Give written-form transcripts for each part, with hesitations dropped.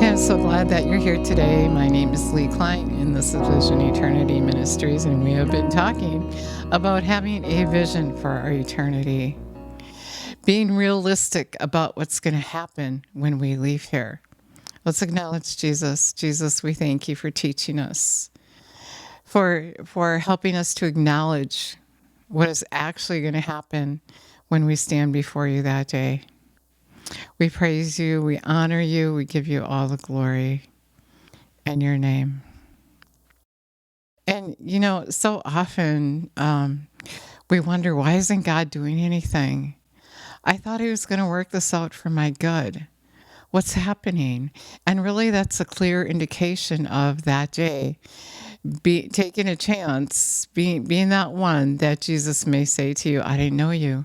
I'm so glad that you're here today. My name is Lee Klein, and this is Vision Eternity Ministries, and we have been talking about having a vision for our eternity, being realistic about what's going to happen when we leave here. Let's acknowledge Jesus. Jesus, we thank you for teaching us, for helping us to acknowledge what is actually going to happen when we stand before you that day. We praise you, we honor you, we give you all the glory in your name. And, so often we wonder, why isn't God doing anything? I thought he was going to work this out for my good. What's happening? And really, that's a clear indication of that day. Taking a chance, being that one that Jesus may say to you, I didn't know you.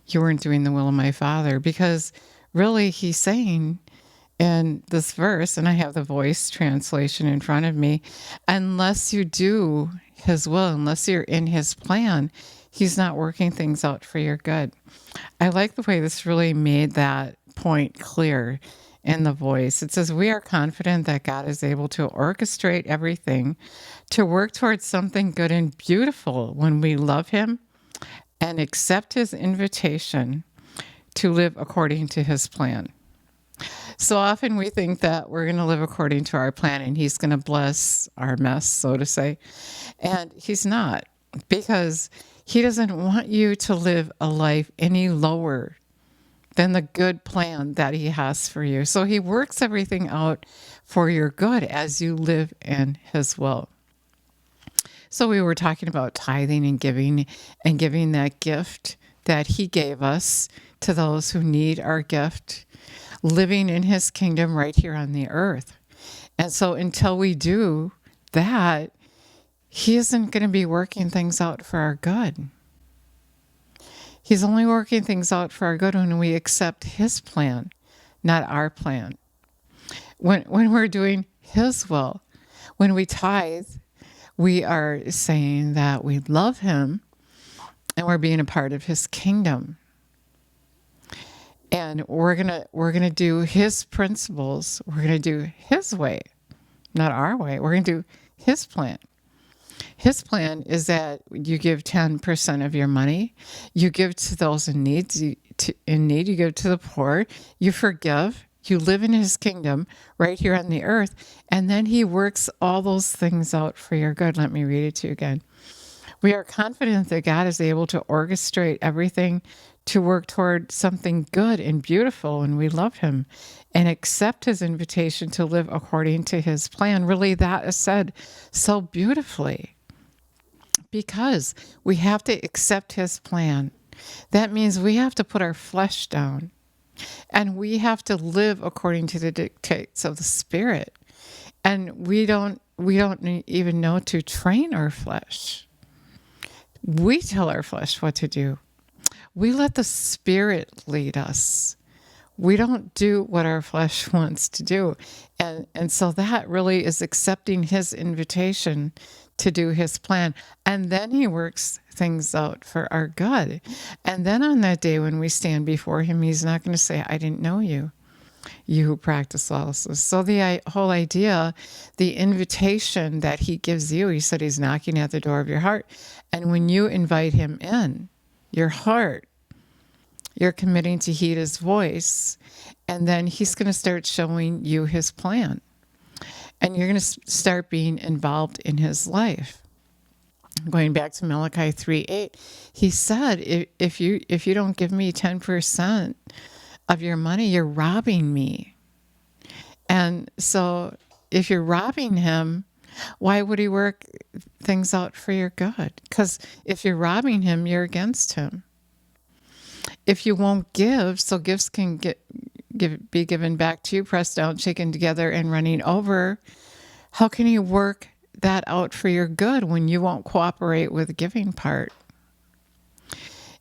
You weren't doing the will of my Father. Because really, he's saying in this verse, and I have the Voice translation in front of me, unless you do his will, unless you're in his plan, he's not working things out for your good. I like the way this really made that point clear in the Voice. It says, we are confident that God is able to orchestrate everything to work towards something good and beautiful when we love him and accept his invitation to live according to his plan. So often we think that we're going to live according to our plan and he's going to bless our mess, so to say. And he's not, because he doesn't want you to live a life any lower than the good plan that he has for you. So he works everything out for your good as you live in his will. So we were talking about tithing and giving that gift that he gave us to those who need our gift, living in his kingdom right here on the earth. And so until we do that, he isn't going to be working things out for our good. He's only working things out for our good when we accept his plan, not our plan. When we're doing his will, when we tithe, we are saying that we love him and we're being a part of his kingdom. And we're gonna do his principles. We're gonna do his way, not our way. We're gonna do his plan. His plan is that you give 10% of your money. You give to those in need. You give to the poor. You forgive. You live in his kingdom right here on the earth. And then he works all those things out for your good. Let me read it to you again. We are confident that God is able to orchestrate everything to work toward something good and beautiful, and we love him and accept his invitation to live according to his plan. Really, that is said so beautifully, because we have to accept his plan. That means we have to put our flesh down, and we have to live according to the dictates of the Spirit. And we don't even know to train our flesh. We tell our flesh what to do. We let the Spirit lead us. We don't do what our flesh wants to do. And so that really is accepting his invitation to do his plan. And then he works things out for our good. And then on that day when we stand before him, he's not going to say, I didn't know you, you who practice lawlessness. So the whole idea, the invitation that he gives you, he said he's knocking at the door of your heart. And when you invite him in, your heart, you're committing to heed his voice, and then he's going to start showing you his plan, and you're going to start being involved in his life. Going back to Malachi 3:8, he said, if you don't give me 10% of your money, you're robbing me. And so if you're robbing him, why would he work things out for your good? Because if you're robbing him, you're against him. If you won't give, so gifts can be given back to you, pressed down, shaken together, and running over. How can he work that out for your good when you won't cooperate with the giving part?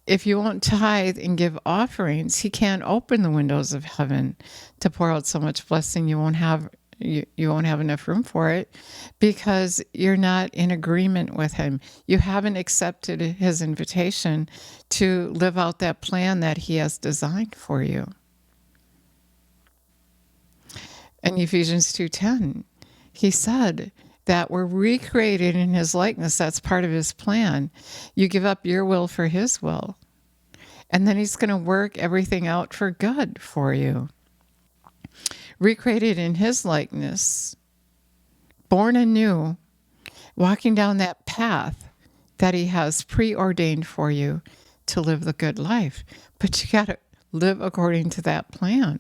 If you won't tithe and give offerings, he can't open the windows of heaven to pour out so much blessing you won't have enough room for it, because you're not in agreement with him. You haven't accepted his invitation to live out that plan that he has designed for you. In Ephesians 2:10, he said that we're recreated in his likeness. That's part of his plan. You give up your will for his will, and then he's going to work everything out for good for you. Recreated in his likeness, born anew, walking down that path that he has preordained for you to live the good life. But you got to live according to that plan.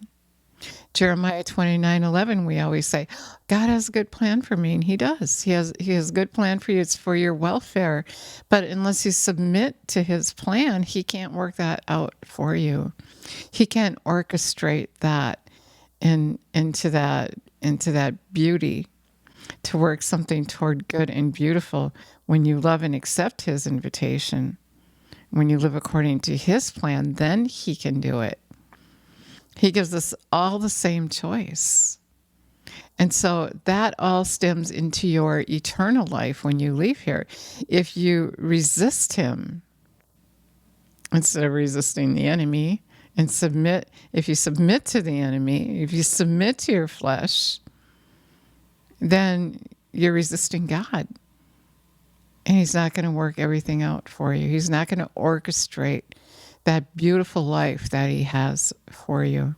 Jeremiah 29:11, we always say, God has a good plan for me, and he does. He has a good plan for you. It's for your welfare. But unless you submit to his plan, he can't work that out for you. He can't orchestrate that into that beauty to work something toward good and beautiful when you love and accept his invitation. When you live according to his plan, then he can do it. He gives us all the same choice. And so that all stems into your eternal life when you leave here. If you resist him, instead of resisting the enemy, and if you submit to the enemy, if you submit to your flesh, then you're resisting God. And he's not going to work everything out for you. He's not going to orchestrate that beautiful life that he has for you.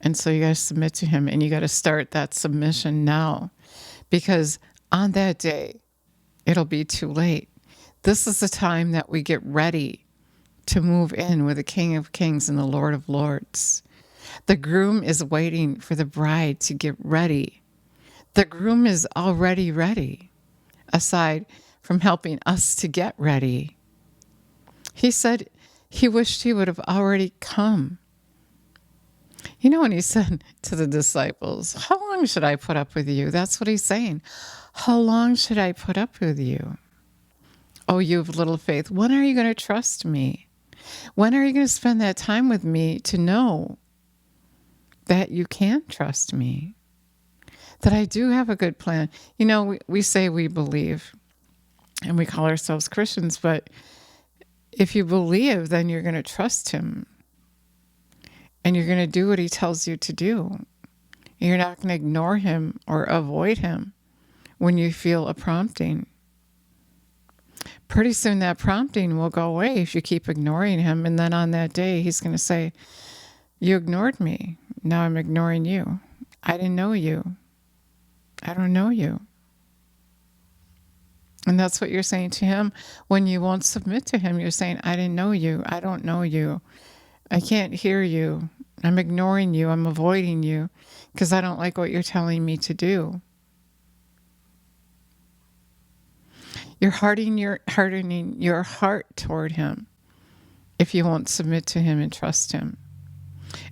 And so you got to submit to him, and you got to start that submission now, because on that day, it'll be too late. This is the time that we get ready to move in with the King of Kings and the Lord of Lords. The groom is waiting for the bride to get ready. The groom is already ready, aside from helping us to get ready. He said he wished he would have already come. You know, when he said to the disciples, how long should I put up with you? That's what he's saying. How long should I put up with you? Oh, you have little faith. When are you going to trust me? When are you going to spend that time with me to know that you can trust me? That I do have a good plan. You know, we say we believe, and we call ourselves Christians, but if you believe, then you're going to trust him. And you're going to do what he tells you to do. You're not going to ignore him or avoid him when you feel a prompting. Pretty soon that prompting will go away if you keep ignoring him. And then on that day, he's going to say, you ignored me. Now I'm ignoring you. I didn't know you. I don't know you. And that's what you're saying to him when you won't submit to him. You're saying, I didn't know you. I don't know you. I can't hear you. I'm ignoring you. I'm avoiding you because I don't like what you're telling me to do. You're hardening your heart toward him if you won't submit to him and trust him.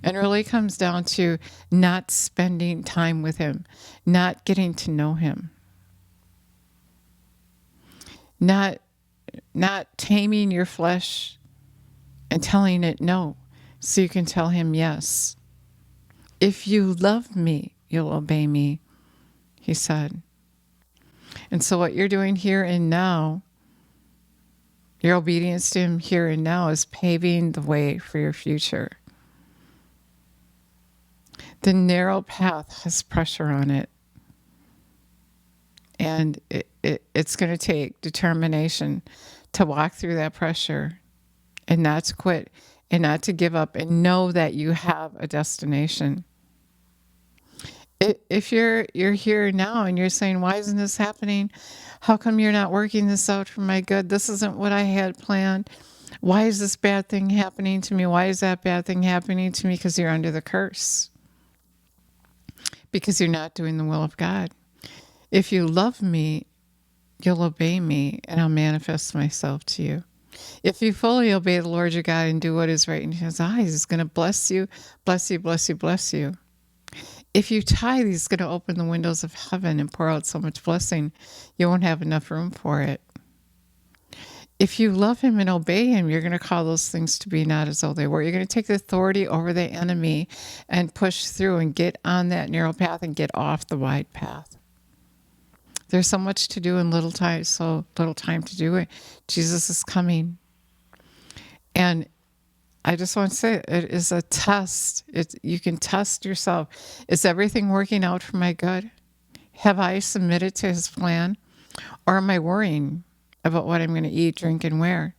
And it really comes down to not spending time with him, not getting to know him, not taming your flesh and telling it no, so you can tell him yes. If you love me, you'll obey me, he said. And so what you're doing here and now, your obedience to him here and now is paving the way for your future. The narrow path has pressure on it. And it's going to take determination to walk through that pressure and not to quit and not to give up and know that you have a destination. If you're here now and you're saying, why isn't this happening? How come you're not working this out for my good? This isn't what I had planned. Why is this bad thing happening to me? Why is that bad thing happening to me? Because you're under the curse. Because you're not doing the will of God. If you love me, you'll obey me, and I'll manifest myself to you. If you fully obey the Lord your God and do what is right in his eyes, he's going to bless you, bless you, bless you, bless you. If you tithe, he's going to open the windows of heaven and pour out so much blessing, you won't have enough room for it. If you love him and obey him, you're going to call those things to be not as though they were. You're going to take the authority over the enemy and push through and get on that narrow path and get off the wide path. There's so much to do in so little time to do it. Jesus is coming. And I just want to say it is a test. You can test yourself. Is everything working out for my good? Have I submitted to his plan? Or am I worrying about what I'm going to eat, drink, and wear?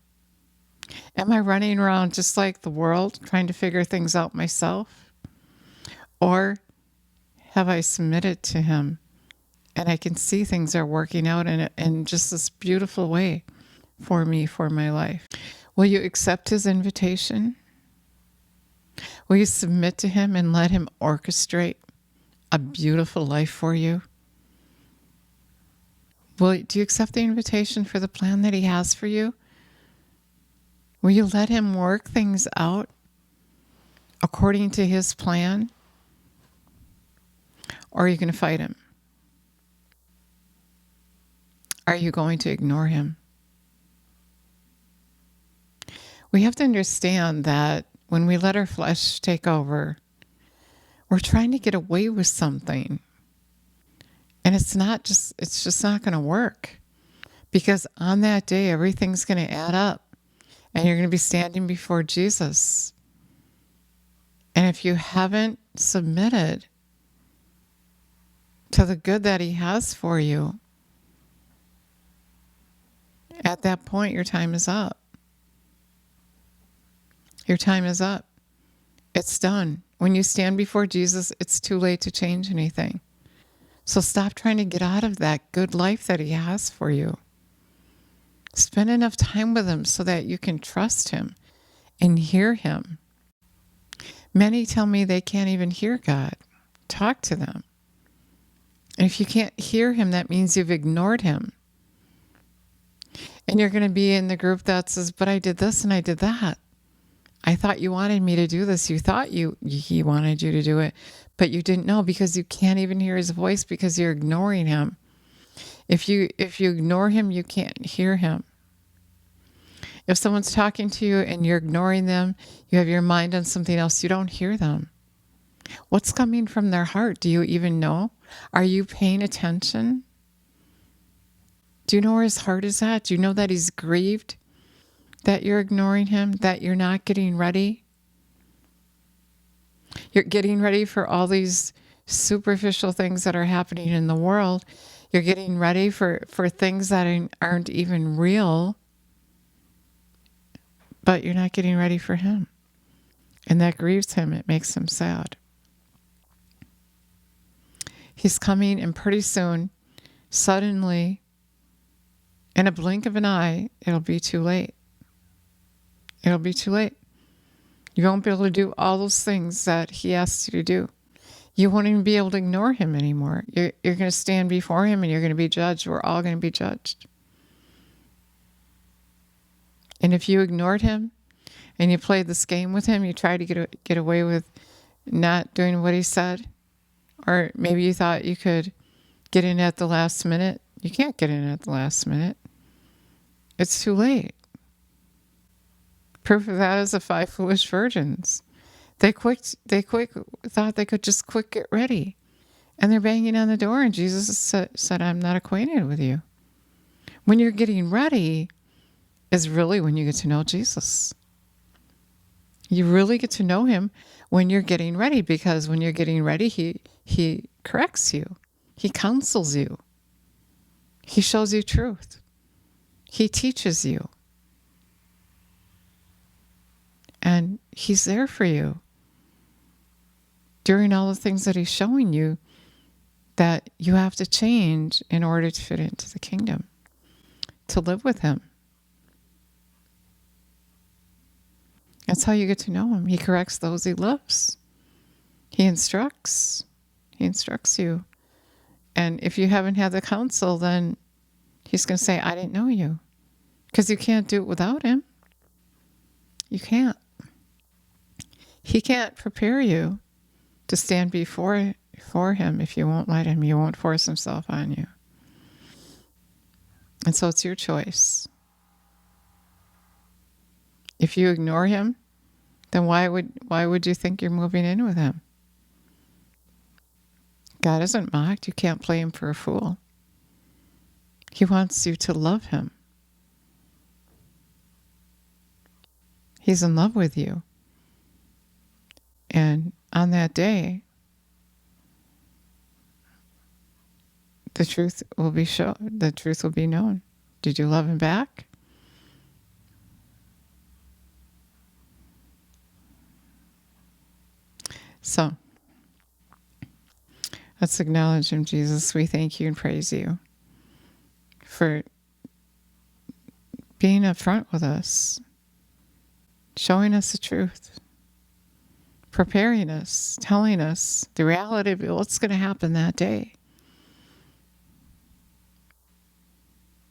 Am I running around just like the world, trying to figure things out myself? Or have I submitted to him and I can see things are working out in just this beautiful way for me, for my life? Will you accept his invitation? Will you submit to him and let him orchestrate a beautiful life for you? Do you accept the invitation for the plan that he has for you? Will you let him work things out according to his plan? Or are you going to fight him? Are you going to ignore him? We have to understand that when we let our flesh take over, we're trying to get away with something. And it's just not going to work. Because on that day, everything's going to add up. And you're going to be standing before Jesus. And if you haven't submitted to the good that he has for you, at that point, your time is up. Your time is up. It's done. When you stand before Jesus, it's too late to change anything. So stop trying to get out of that good life that he has for you. Spend enough time with him so that you can trust him and hear him. Many tell me they can't even hear God. Talk to them. And if you can't hear him, that means you've ignored him. And you're going to be in the group that says, but I did this and I did that. I thought you wanted me to do this. You thought he wanted you to do it, but you didn't know because you can't even hear his voice because you're ignoring him. If you ignore him, you can't hear him. If someone's talking to you and you're ignoring them, you have your mind on something else, you don't hear them. What's coming from their heart? Do you even know? Are you paying attention? Do you know where his heart is at? Do you know that he's grieved that you're ignoring him, that you're not getting ready? You're getting ready for all these superficial things that are happening in the world. You're getting ready for things that aren't even real, but you're not getting ready for him. And that grieves him. It makes him sad. He's coming, and pretty soon, suddenly, in a blink of an eye, it'll be too late. It'll be too late. You won't be able to do all those things that he asks you to do. You won't even be able to ignore him anymore. You're going to stand before him and you're going to be judged. We're all going to be judged. And if you ignored him and you played this game with him, you tried to get away with not doing what he said, or maybe you thought you could get in at the last minute. You can't get in at the last minute. It's too late. Proof of that is the 5 foolish virgins. They thought they could just quick get ready. And they're banging on the door, and Jesus said, I'm not acquainted with you. When you're getting ready is really when you get to know Jesus. You really get to know him when you're getting ready, because when you're getting ready, he corrects you. He counsels you. He shows you truth. He teaches you. And he's there for you during all the things that he's showing you that you have to change in order to fit into the kingdom, to live with him. That's how you get to know him. He corrects those he loves. He instructs. He instructs you. And if you haven't had the counsel, then he's going to say, I didn't know you. Because you can't do it without him. You can't. He can't prepare you to stand before him if you won't let him. He won't force himself on you. And so it's your choice. If you ignore him, then why would you think you're moving in with him? God isn't mocked. You can't play him for a fool. He wants you to love him. He's in love with you. on that day, the truth will be the truth will be known. Did you love him back? So let's acknowledge him, Jesus. We thank you and praise you for being upfront with us, showing us the truth, preparing us, telling us the reality of what's going to happen that day,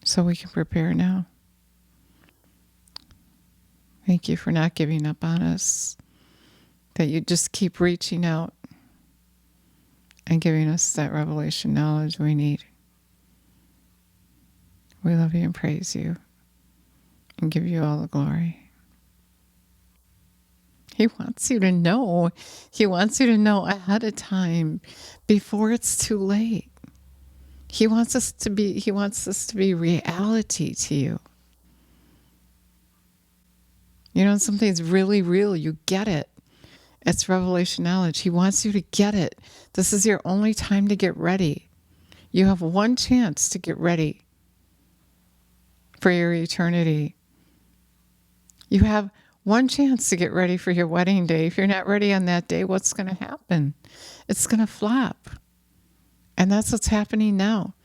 so we can prepare now. Thank you for not giving up on us, that you just keep reaching out and giving us that revelation knowledge we need. We love you and praise you and give you all the glory. He wants you to know. He wants you to know ahead of time, before it's too late. He wants this to be reality to you. You know, something's really real, you get it. It's revelation knowledge. He wants you to get it. This is your only time to get ready. You have one chance to get ready for your eternity. You have one chance to get ready for your wedding day. If you're not ready on that day, what's going to happen? It's going to flop. And that's what's happening now.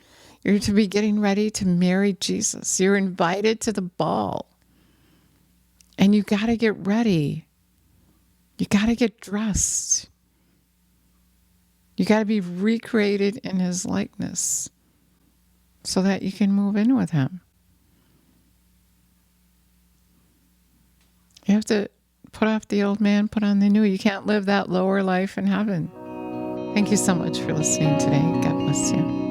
You're to be getting ready to marry Jesus. You're invited to the ball. And you got to get ready. You got to get dressed. You got to be recreated in his likeness so that you can move in with him. You have to put off the old man, put on the new. You can't live that lower life in heaven. Thank you so much for listening today. God bless you.